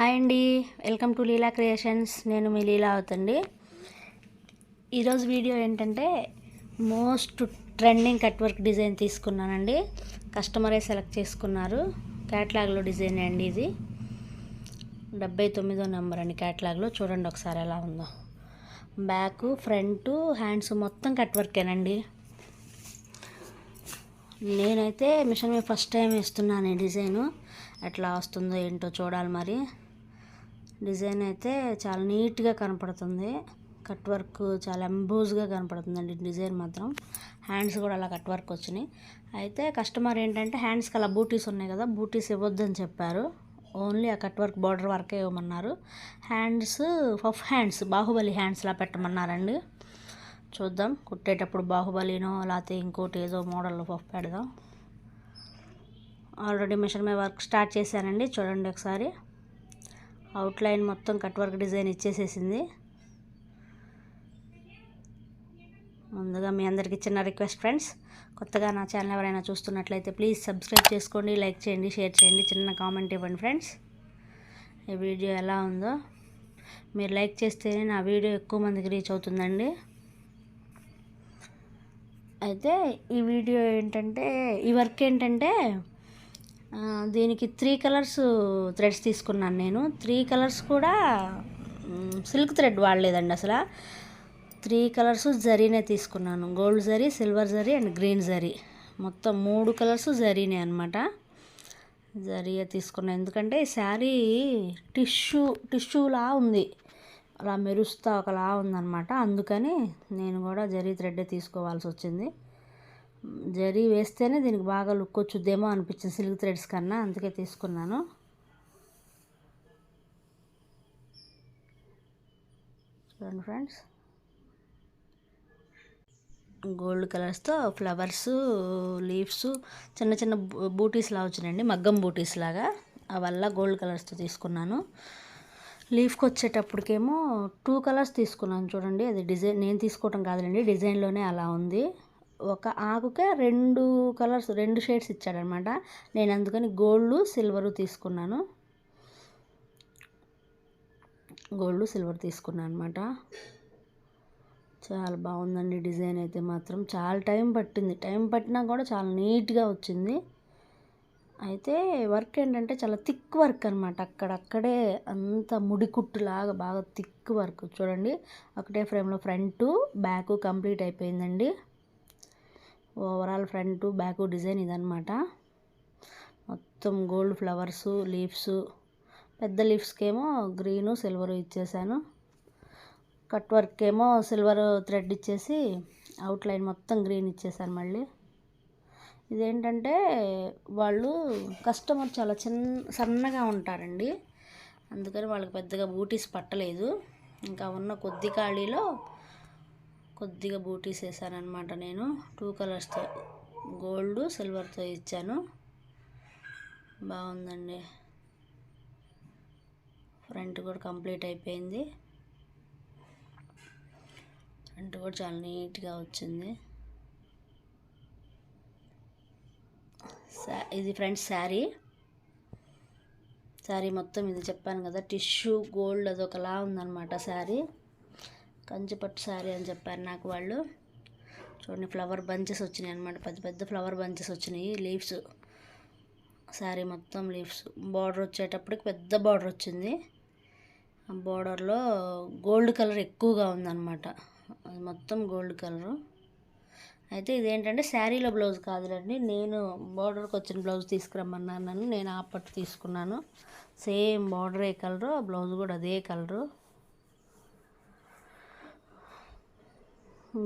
Hi అండి, welcome to Leela creations. నేను మీ లీలా అవుతండి. ఈరోజు వీడియో ఏంటంటే most trending cut work design తీసుకున్నానండి. కస్టమరే సెలెక్ట్ చేసుకున్నారు. క్యాట్లాగ్లో డిజైన్ అండి ఇది. 79వ నెంబర్ అండి క్యాట్లాగ్లో. చూడండి ఒకసారి ఎలా ఉందో. బ్యాక్, ఫ్రంట్, హ్యాండ్స్ మొత్తం కట్ వర్కేనండి. నేనైతే మిషన్ మీద ఫస్ట్ టైం వేస్తున్నాను ఈ డిజైను. ఎట్లా వస్తుందో ఏంటో చూడాలి మరి. డిజైన్ అయితే చాలా నీట్గా కనపడుతుంది. కట్ వర్క్ చాలా ఎంబోజ్గా కనపడుతుందండి డిజైన్ మాత్రం. హ్యాండ్స్ కూడా అలా కట్ వర్క్ వచ్చినాయి. అయితే కస్టమర్ ఏంటంటే హ్యాండ్స్కి అలా బూటీస్ ఉన్నాయి కదా, బూటీస్ ఇవ్వద్దని చెప్పారు. ఓన్లీ ఆ కట్ వర్క్ బార్డర్ వర్కే ఇవ్వమన్నారు. హ్యాండ్స్ పఫ్ హ్యాండ్స్, బాహుబలి హ్యాండ్స్లా పెట్టమన్నారండి. చూద్దాం కుట్టేటప్పుడు బాహుబలినో లేకపోతే ఇంకోటి ఏదో మోడల్ పఫ్ పెడదాం. ఆల్రెడీ మిషన్ మీద వర్క్ స్టార్ట్ చేశానండి. చూడండి ఒకసారి. అవుట్లైన్ మొత్తం కట్ వర్క్ డిజైన్ ఇచ్చేసేసింది. ముందుగా మీ అందరికీ చిన్న రిక్వెస్ట్ ఫ్రెండ్స్, కొత్తగా నా ఛానల్ ఎవరైనా చూస్తున్నట్లయితే ప్లీజ్ సబ్స్క్రైబ్ చేసుకోండి, లైక్ చేయండి, షేర్ చేయండి, చిన్న కామెంట్ ఇవ్వండి ఫ్రెండ్స్. ఈ వీడియో ఎలా ఉందో మీరు లైక్ చేస్తేనే నా వీడియో ఎక్కువ మందికి రీచ్ అవుతుందండి. అయితే ఈ వీడియో ఏంటంటే, ఈ వర్క్ ఏంటంటే దీనికి 3 కలర్స్ థ్రెడ్స్ తీసుకున్నాను నేను. 3 కలర్స్ కూడా సిల్క్ థ్రెడ్ వాడలేదండి అసలు. 3 కలర్స్ జరీనే తీసుకున్నాను. Gold zari, silver zari and green zari. మొత్తం 3 కలర్స్ జరీనే అనమాట. జరీయే తీసుకున్నాను ఎందుకంటే ఈ శారీ టిష్యూలా ఉంది, అలా మెరుస్తా ఒకలా ఉందన్నమాట. అందుకని నేను కూడా జరీ థ్రెడ్డే తీసుకోవాల్సి వచ్చింది. జరీ వేస్తేనే దీనికి బాగా లుక్ వచ్చుద్దేమో అనిపించింది సిల్క్ థ్రెడ్స్ కన్నా, అందుకే తీసుకున్నాను. చూడండి ఫ్రెండ్స్, గోల్డ్ కలర్స్తో ఫ్లవర్స్, లీవ్స్, చిన్న చిన్న బూటీస్లా వచ్చినాయండి, మగ్గం బూటీస్ లాగా. అవల్ల గోల్డ్ కలర్స్తో తీసుకున్నాను. లీఫ్కి వచ్చేటప్పటికేమో 2 కలర్స్ తీసుకున్నాను. చూడండి, అది డిజైన్ నేను తీసుకోవటం కాదులేండి, డిజైన్లోనే అలా ఉంది. ఒక ఆకుకే 2 కలర్స్, 2 షేడ్స్ ఇచ్చాడనమాట. నేను అందుకని గోల్డ్, సిల్వరు తీసుకున్నాను. గోల్డ్, సిల్వర్ తీసుకున్నాను అనమాట. చాలా బాగుందండి డిజైన్ అయితే మాత్రం. చాలా టైం పట్టింది, టైం పట్టినా కూడా చాలా నీట్గా వచ్చింది. అయితే వర్క్ ఏంటంటే చాలా థిక్ వర్క్ అనమాట. అక్కడక్కడే అంత ముడి కుట్టులాగా బాగా థిక్ వర్క్. చూడండి, ఒకటే ఫ్రేమ్లో ఫ్రంట్ బ్యాక్ కంప్లీట్ అయిపోయిందండి. ఓవరాల్ ఫ్రంట్ బ్యాక్ డిజైన్ ఇదనమాట. మొత్తం గోల్డ్ ఫ్లవర్స్, లీవ్స్, పెద్ద లీవ్స్కి ఏమో గ్రీను సిల్వరు ఇచ్చేసాను. కట్ వర్క్ ఏమో సిల్వర్ థ్రెడ్ ఇచ్చేసి అవుట్లైన్ మొత్తం గ్రీన్ ఇచ్చేసాను మళ్ళీ. ఇదేంటంటే వాళ్ళు కస్టమర్ చాలా సన్నగా ఉంటారండి, అందుకని వాళ్ళకి పెద్దగా బూటీస్ పట్టలేదు. ఇంకా ఉన్న కొద్ది ఖాళీలో కొద్దిగా బూటీస్ వేసానమాట. నేను 2 కలర్స్తో గోల్డ్, సిల్వర్తో ఇచ్చాను. బాగుందండి. ఫ్రంట్ కూడా కంప్లీట్ అయిపోయింది. ఫ్రంట్ కూడా చాలా నీట్గా వచ్చింది. ఇది ఫ్రెండ్స్ శారీ మొత్తం ఇది చెప్పాను కదా, టిష్యూ గోల్డ్ అదొకలా ఉందన్నమాట. శారీ కంచిపట్టు శారీ అని చెప్పారు నాకు వాళ్ళు. చూడండి, ఫ్లవర్ బంచెస్ వచ్చినాయి అనమాట, పెద్ద పెద్ద ఫ్లవర్ బంచెస్ వచ్చినాయి. లీవ్స్, శారీ మొత్తం లీవ్స్. బార్డర్ వచ్చేటప్పటికి పెద్ద బార్డర్ వచ్చింది. ఆ బార్డర్లో గోల్డ్ కలర్ ఎక్కువగా ఉందన్నమాట, అది మొత్తం గోల్డ్ కలరు. అయితే ఇదేంటంటే శారీలో బ్లౌజ్ కాదులండి, నేను బార్డర్కి వచ్చిన బ్లౌజ్ తీసుకురమ్మన్నాను. నేను ఆ పట్టు తీసుకున్నాను. సేమ్ బార్డర్ ఏ కలరు, బ్లౌజ్ కూడా అదే కలరు.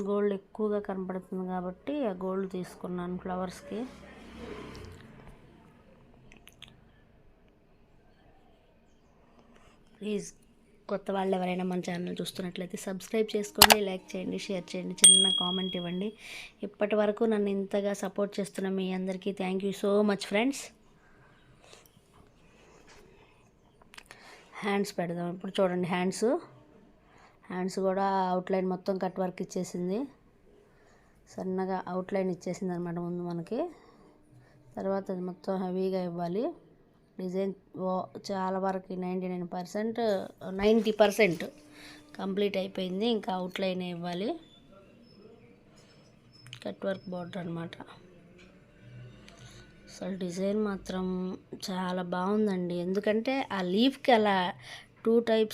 గోల్డ్ ఎక్కువగా కనపడుతుంది కాబట్టి ఆ గోల్డ్ తీసుకున్నాను ఫ్లవర్స్కి. ప్లీజ్ కొత్త వాళ్ళు ఎవరైనా మన ఛానల్ చూస్తున్నట్లయితే సబ్స్క్రైబ్ చేసుకోండి, లైక్ చేయండి, షేర్ చేయండి, చిన్న కామెంట్ ఇవ్వండి. ఇప్పటి వరకు నన్ను ఇంతగా సపోర్ట్ చేస్తున్న మీ అందరికీ thank you so much friends. Hands పెడదాం ఇప్పుడు. చూడండి, హ్యాండ్స్ కూడా అవుట్లైన్ మొత్తం కట్ వర్క్ ఇచ్చేసింది. సన్నగా అవుట్లైన్ ఇచ్చేసింది అనమాట ముందు మనకి. తర్వాత అది మొత్తం హెవీగా ఇవ్వాలి. డిజైన్ చాలా వరకు 90% కంప్లీట్ అయిపోయింది. ఇంకా అవుట్లైన్ ఇవ్వాలి. కట్ వర్క్ బార్డర్ అనమాట. అసలు డిజైన్ మాత్రం చాలా బాగుందండి. ఎందుకంటే ఆ లీఫ్కి అలా టూ టైప్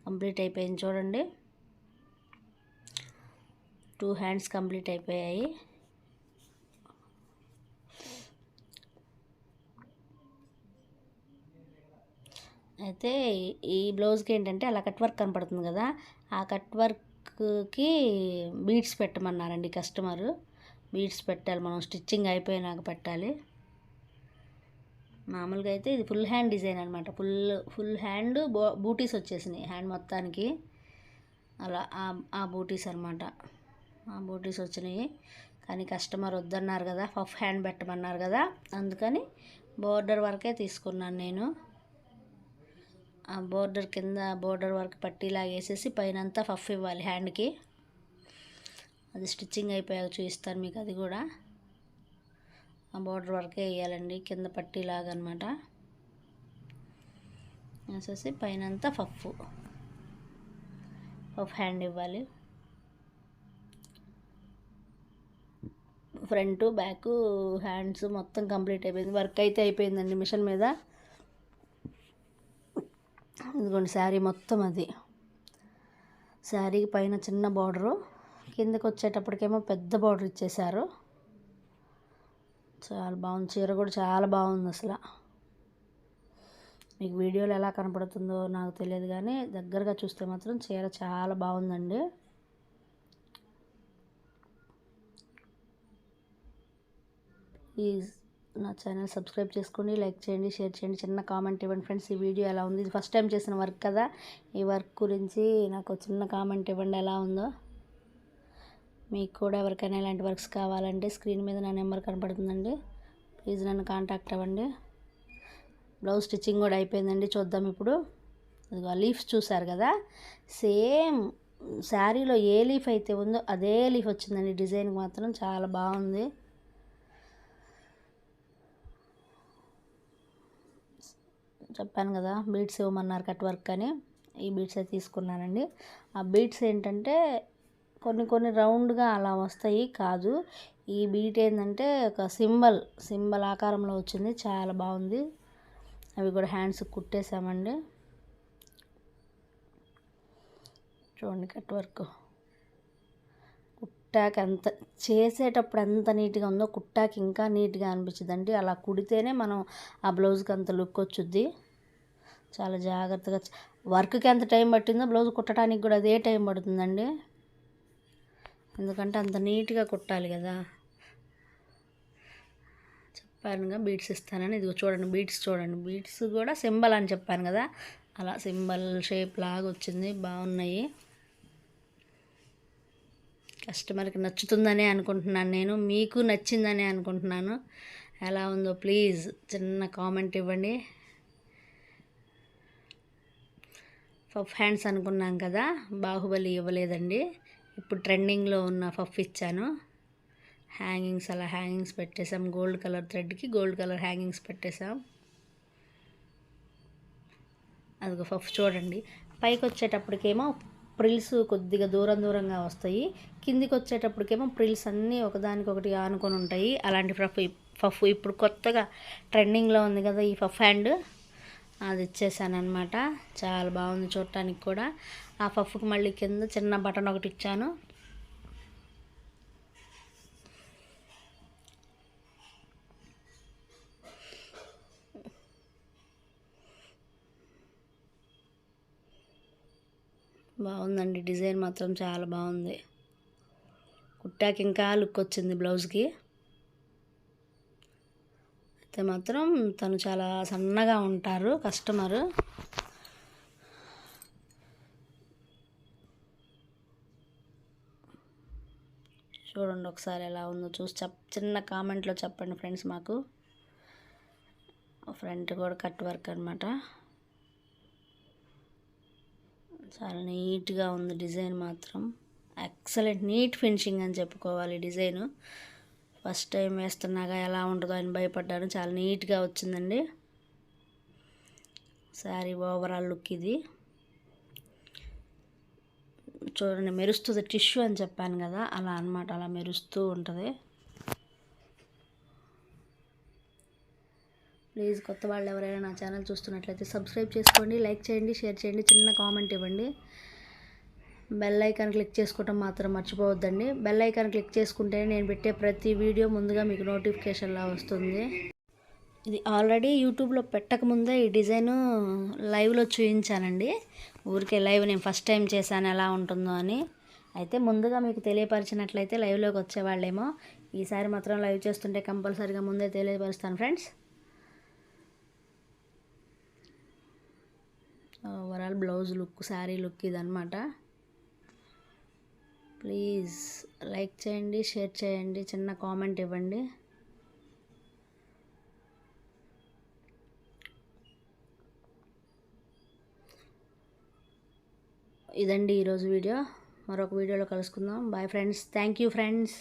కంప్లీట్ అయిపోయింది చూడండి. 2 హ్యాండ్స్ కంప్లీట్ అయిపోయాయి. అయితే ఈ బ్లౌజ్కి ఏంటంటే అలా కట్ వర్క్ కనపడుతుంది కదా, ఆ కట్ వర్క్కి బీడ్స్ పెట్టమన్నారండి కస్టమరు. బీడ్స్ పెట్టాలి, మనం స్టిచ్చింగ్ అయిపోయినాక పెట్టాలి. మామూలుగా అయితే ఇది ఫుల్ హ్యాండ్ డిజైన్ అనమాట. ఫుల్ హ్యాండ్ బూటీస్ వచ్చేసినాయి హ్యాండ్ మొత్తానికి. అలా ఆ బూటీస్ అనమాట. ఆ బూటీస్ వచ్చినాయి. కానీ కస్టమర్ వద్దన్నారు కదా, పఫ్ హ్యాండ్ పెట్టమన్నారు కదా, అందుకని బోర్డర్ వరకే తీసుకున్నాను నేను. ఆ బోర్డర్ కింద బోర్డర్ వరకు పట్టీలాగా వేసేసి పైన అంతా పఫ్ ఇవ్వాలి హ్యాండ్కి. అది స్టిచ్చింగ్ అయిపోయాక చూపిస్తాను మీకు. అది కూడా ఆ బోర్డర్ వరకే వేయాలండి, కింద పట్టీలాగా అనమాట. వేసేసి పైన అంతా పఫ్ హ్యాండ్ ఇవ్వాలి. ఫ్రంట్ బ్యాక్ హ్యాండ్స్ మొత్తం కంప్లీట్ అయిపోయింది. వర్క్ అయితే అయిపోయిందండి మిషన్ మీద. ఇదిగోండి శారీ మొత్తం. అది శారీకి పైన చిన్న బార్డరు, కిందకి వచ్చేటప్పటికేమో పెద్ద బార్డర్ ఇచ్చేశారు. చాలా బాగుంది. చీర కూడా చాలా బాగుంది. అసలు మీకు వీడియోలో ఎలా కనపడుతుందో నాకు తెలియదు, కానీ దగ్గరగా చూస్తే మాత్రం చీర చాలా బాగుందండి. ప్లీజ్ నా ఛానల్ సబ్స్క్రైబ్ చేసుకోండి, లైక్ చేయండి, షేర్ చేయండి, చిన్న కామెంట్ ఇవ్వండి ఫ్రెండ్స్. ఈ వీడియో ఎలా ఉంది, ఇది ఫస్ట్ టైం చేసిన వర్క్ కదా, ఈ వర్క్ గురించి నాకు చిన్న కామెంట్ ఇవ్వండి ఎలా ఉందో. మీకు కూడా ఎవరికైనా ఇలాంటి వర్క్స్ కావాలంటే స్క్రీన్ మీద నా నెంబర్ కనపడుతుందండి, ప్లీజ్ నన్ను కాంటాక్ట్ అవ్వండి. బ్లౌజ్ స్టిచ్చింగ్ కూడా అయిపోయిందండి. చూద్దాం ఇప్పుడు. ఇదిగో లీఫ్స్ చూసారు కదా, సేమ్ శారీలో ఏ లీఫ్ అయితే ఉందో అదే లీఫ్ వచ్చిందండి. డిజైన్ మాత్రం చాలా బాగుంది. చెప్పాను కదా బీడ్స్ ఇవ్వమన్నారు కట్ వర్క్ అని, ఈ బీడ్స్ అయితే తీసుకున్నానండి. ఆ బీడ్స్ ఏంటంటే కొన్ని రౌండ్గా అలా వస్తాయి కాదు, ఈ బీట్ ఏంటంటే ఒక సింబల్ ఆకారంలో వచ్చింది, చాలా బాగుంది. అవి కూడా హ్యాండ్స్ కుట్టేసామండి. చూడండి కట్ వర్క్. కుట్టాక ఎంత చేసేటప్పుడు ఎంత నీట్గా ఉందో కుట్టాక ఇంకా నీట్గా అనిపించిందండి. అలా కుడితేనే మనం ఆ బ్లౌజ్కి అంత లుక్ వచ్చుద్ది. చాలా జాగ్రత్తగా వర్క్కి ఎంత టైం పట్టిందో బ్లౌజ్ కుట్టడానికి కూడా అదే టైం పడుతుందండి. ఎందుకంటే అంత నీట్గా కుట్టాలి కదా. చెప్పానుగా బీడ్స్ ఇస్తానని. ఇదిగో చూడండి బీడ్స్, చూడండి బీడ్స్ కూడా సింబల్ అని చెప్పాను కదా, అలా సింబల్ షేప్ లాగా వచ్చింది. బాగున్నాయి. కస్టమర్కి నచ్చుతుందనే అనుకుంటున్నాను నేను, మీకు నచ్చిందనే అనుకుంటున్నాను. ఎలా ఉందో ప్లీజ్ చిన్న కామెంట్ ఇవ్వండి. పఫ్ హ్యాండ్స్ అనుకున్నాం కదా, బాహుబలి ఇవ్వలేదండి. ఇప్పుడు ట్రెండింగ్లో ఉన్న పఫ్ ఇచ్చాను. హ్యాంగింగ్స్, అలా హ్యాంగింగ్స్ పెట్టేసాం. గోల్డ్ కలర్ థ్రెడ్కి గోల్డ్ కలర్ హ్యాంగింగ్స్ పెట్టేసాం. అదిగో పఫ్ చూడండి. పైకి వచ్చేటప్పటికేమో ప్రిల్స్ కొద్దిగా దూరంగా వస్తాయి, కిందికి వచ్చేటప్పటికేమో ప్రిల్స్ అన్నీ ఒకదానికొకటి ఆనుకొని ఉంటాయి. అలాంటి పఫ్ ఇప్పుడు కొత్తగా ట్రెండింగ్లో ఉంది కదా ఈ పఫ్ హ్యాండ్, అది ఇచ్చేసాను అనమాట. చాలా బాగుంది చూడటానికి కూడా. ఆ పఫ్కి మళ్ళీ కింద చిన్న బటన్ ఒకటి ఇచ్చాను. బాగుందండి, డిజైన్ మాత్రం చాలా బాగుంది. కుట్టాక ఇంకా లుక్ వచ్చింది బ్లౌజ్కి. అయితే మాత్రం తను చాలా సన్నగా ఉంటారు కస్టమరు. చూడండి ఒకసారి ఎలా ఉందో చూసి చిన్న కామెంట్లో చెప్పండి ఫ్రెండ్స్. మాకు ఫ్రంట్ కూడా కట్ వర్క్ అనమాట. చాలా నీట్గా ఉంది డిజైన్ మాత్రం. ఎక్సలెంట్ నీట్ ఫినిషింగ్ అని చెప్పుకోవాలి. డిజైను ఫస్ట్ టైం వేస్తున్నాగా ఎలా ఉంటుందో అని భయపడ్డాను. చాలా నీట్గా వచ్చిందండి శారీ. ఓవరాల్ లుక్ ఇది చూడండి, మెరుస్తుంది. టిష్యూ అని చెప్పాను కదా, అలా అన్నమాట, అలా మెరుస్తూ ఉంటుంది. ప్లీజ్ కొత్త వాళ్ళు ఎవరైనా నా ఛానల్ చూస్తున్నట్లయితే సబ్స్క్రైబ్ చేసుకోండి, లైక్ చేయండి, షేర్ చేయండి, చిన్న కామెంట్ ఇవ్వండి. బెల్ ఐకాన్ క్లిక్ చేసుకోవటం మాత్రం మర్చిపోవద్దండి. బెల్ ఐకాన్ క్లిక్ చేసుకుంటే నేను పెట్టే ప్రతి వీడియో ముందుగా మీకు నోటిఫికేషన్లా వస్తుంది. ఇది ఆల్రెడీ యూట్యూబ్లో పెట్టకముందే ఈ డిజైను లైవ్లో చూపించానండి. ఊరికే లైవ్ నేను ఫస్ట్ టైం చేశాను ఎలా ఉంటుందో అని. అయితే ముందుగా మీకు తెలియపరిచినట్లయితే లైవ్లోకి వచ్చేవాళ్ళేమో. ఈసారి మాత్రం లైవ్ చేస్తుంటే కంపల్సరీగా ముందే తెలియపరుస్తాను friends. Overall blouse look, sari look ఇదన్నమాట. ప్లీజ్ లైక్ చేయండి, షేర్ చేయండి, చిన్న కామెంట్ ఇవ్వండి. ఇదండి ఈరోజు వీడియో. మరొక వీడియోలో కలుసుకుందాం. Bye friends. Thank you friends.